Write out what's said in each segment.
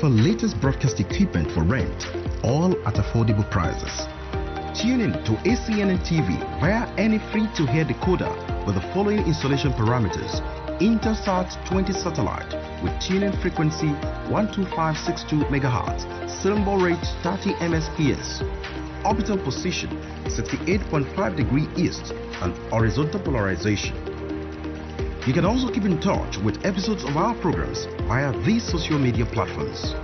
offer latest broadcast equipment for rent, all at affordable prices. Tune in to ACNN TV via any free-to-air decoder with the following installation parameters: Intelsat 20 satellite with tuning frequency 12562 MHz, symbol rate 30 Mbps, orbital position 68.5 degree east, and horizontal polarization. You can also keep in touch with episodes of our programs via these social media platforms.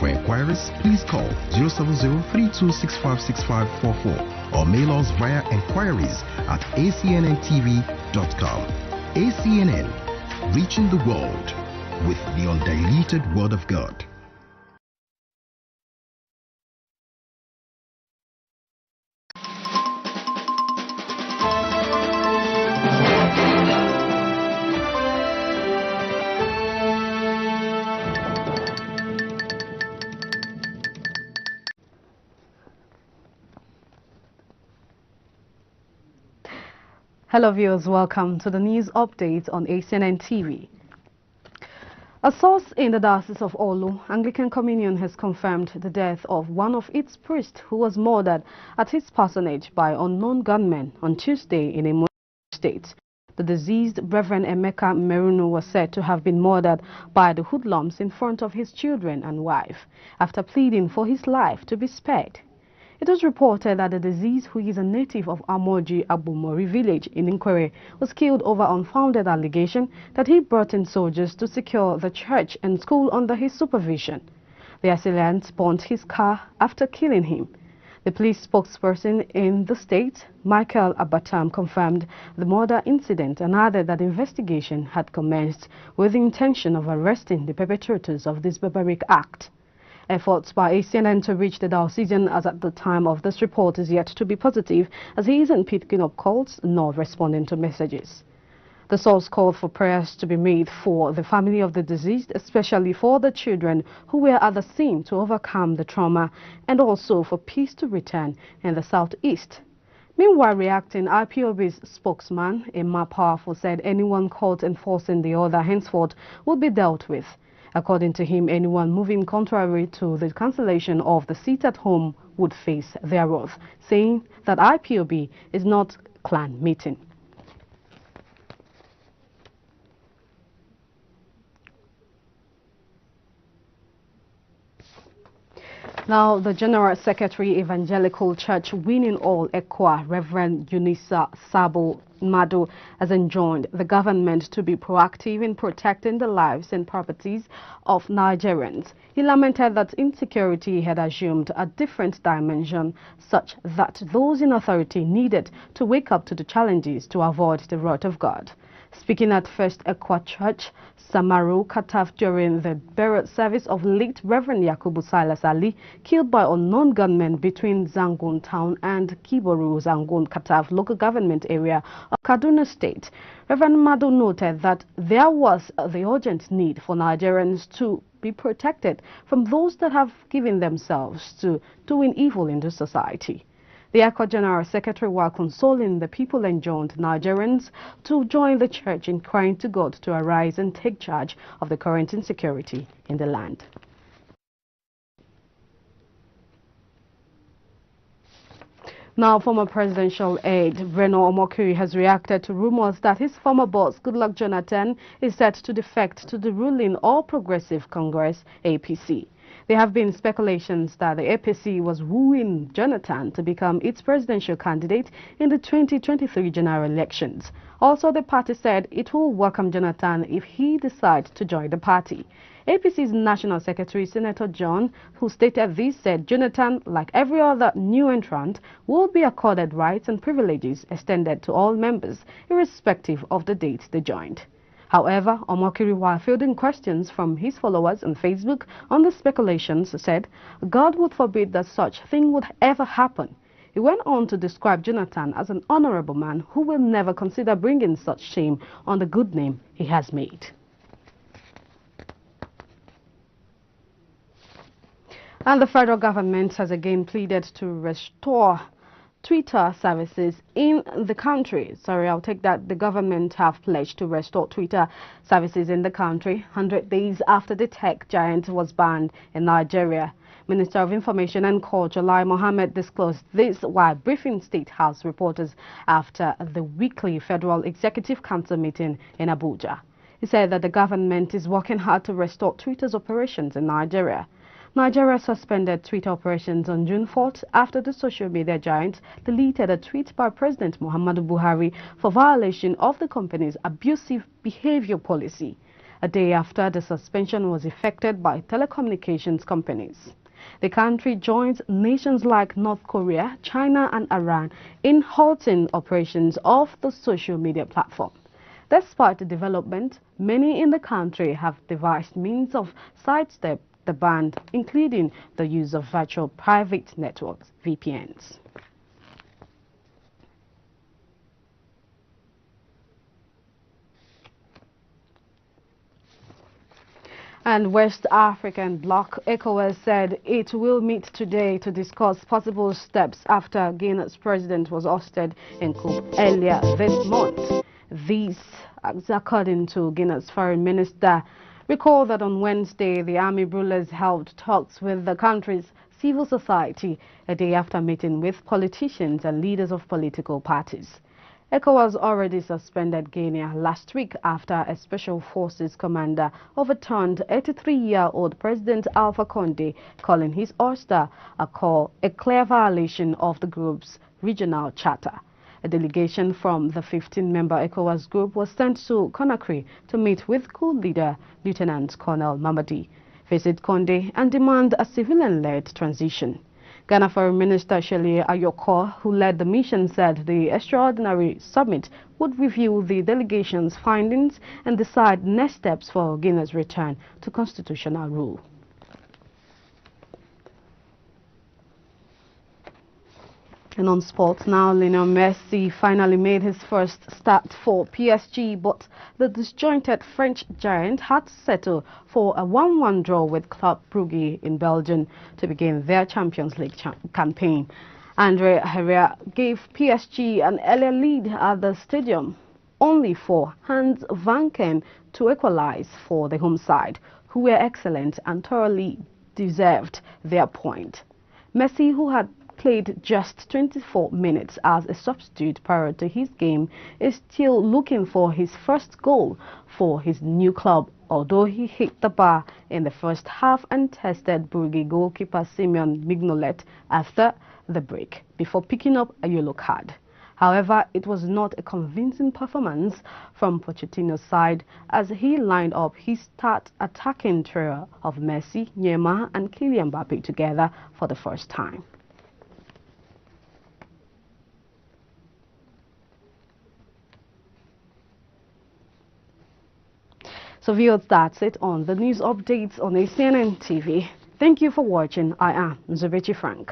For inquiries, please call 070-3265-6544 or mail us via enquiries@acnntv.com. ACNN, reaching the world with the undiluted Word of God. Hello viewers, welcome to the news update on ACNN TV. A source in the Diocese of Olu, Anglican Communion, has confirmed the death of one of its priests who was murdered at his parsonage by unknown gunmen on Tuesday in a Muslim state. The deceased Reverend Emeka Merunu was said to have been murdered by the hoodlums in front of his children and wife after pleading for his life to be spared. It was reported that the deceased, who is a native of Amoji Abumori village in Nkwere, was killed over unfounded allegation that he brought in soldiers to secure the church and school under his supervision. The assailants burnt his car after killing him. The police spokesperson in the state, Michael Abatam, confirmed the murder incident and added that investigation had commenced with the intention of arresting the perpetrators of this barbaric act. Efforts by ACNN to reach the diocesan as at the time of this report is yet to be positive, as he isn't picking up calls nor responding to messages. The source called for prayers to be made for the family of the deceased, especially for the children who were at the scene, to overcome the trauma, and also for peace to return in the southeast. Meanwhile, reacting, IPOB's spokesman, Emma Powerful, said anyone caught enforcing the order henceforth would be dealt with. According to him, anyone moving contrary to the cancellation of the seat at home would face their wrath, saying that IPOB is not clan meeting. Now, the General Secretary, Evangelical Church Winning All Ekwa, Reverend Unisa Sabo Mado, has enjoined the government to be proactive in protecting the lives and properties of Nigerians. He lamented that insecurity had assumed a different dimension, such that those in authority needed to wake up to the challenges to avoid the wrath of God. Speaking at First Ekwa Church, Samaru Kataf, during the burial service of late Reverend Yakubu Silas Ali, killed by unknown gunmen between Zangun Town and Kiboru, Zangun Kataf local government area of Kaduna State, Reverend Madu noted that there was the urgent need for Nigerians to be protected from those that have given themselves to doing evil in the society. The ECHO General Secretary, while consoling the people, enjoined Nigerians to join the church in crying to God to arise and take charge of the current insecurity in the land. Now, former presidential aide Reno Omokiri has reacted to rumors that his former boss, Goodluck Jonathan, is set to defect to the ruling All Progressive Congress, APC. There have been speculations that the APC was wooing Jonathan to become its presidential candidate in the 2023 general elections. Also, the party said it will welcome Jonathan if he decides to join the party. APC's National Secretary, Senator John, who stated this, said Jonathan, like every other new entrant, will be accorded rights and privileges extended to all members, irrespective of the date they joined. However, Omokiri, while fielding questions from his followers on Facebook on the speculations, said God would forbid that such thing would ever happen. He went on to describe Jonathan as an honorable man who will never consider bringing such shame on the good name he has made. And the federal government has again pleaded to Twitter services in the country. Sorry, I'll take that. The government have pledged to restore Twitter services in the country 100 days after the tech giant was banned in Nigeria. Minister of Information and Culture Lai Mohammed disclosed this while briefing State House reporters after the weekly Federal Executive Council meeting in Abuja. He said that the government is working hard to restore Twitter's operations in Nigeria. Nigeria suspended Twitter operations on June 4th after the social media giant deleted a tweet by President Muhammadu Buhari for violation of the company's abusive behavior policy, a day after the suspension was effected by telecommunications companies. The country joins nations like North Korea, China and Iran in halting operations of the social media platform. Despite the development, many in the country have devised means of sidestep the ban, including the use of virtual private networks, VPNs. And West African bloc ECOWAS said it will meet today to discuss possible steps after Guinea's president was ousted in coup earlier this month. These, according to Guinea's foreign minister. Recall that on Wednesday, the army rulers held talks with the country's civil society a day after meeting with politicians and leaders of political parties. ECOWAS already suspended Guinea last week after a special forces commander overturned 83-year-old President Alpha Condé, calling his ouster a clear violation of the group's regional charter. A delegation from the 15-member ECOWAS group was sent to Conakry to meet with coup leader Lieutenant Colonel Mamadi, visit Condé and demand a civilian-led transition. Ghana Foreign Minister Shirley Ayokor, who led the mission, said the extraordinary summit would review the delegation's findings and decide next steps for Guinea's return to constitutional rule. And on sports now, Lionel Messi finally made his first start for PSG, but the disjointed French giant had to settle for a 1-1 draw with Club Brugge in Belgium to begin their Champions League campaign. Andre Herrera gave PSG an earlier lead at the stadium, only for Hans Vanken to equalize for the home side, who were excellent and thoroughly deserved their point. Messi, who had played just 24 minutes as a substitute prior to his game, is still looking for his first goal for his new club, although he hit the bar in the first half and tested Brugge goalkeeper Simeon Mignolet after the break before picking up a yellow card. However, it was not a convincing performance from Pochettino's side as he lined up his start attacking trio of Messi, Neymar and Kylian Mbappe together for the first time. So viewers, that's it on the news updates on ACNN TV. Thank you for watching. I am Zubechi Frank.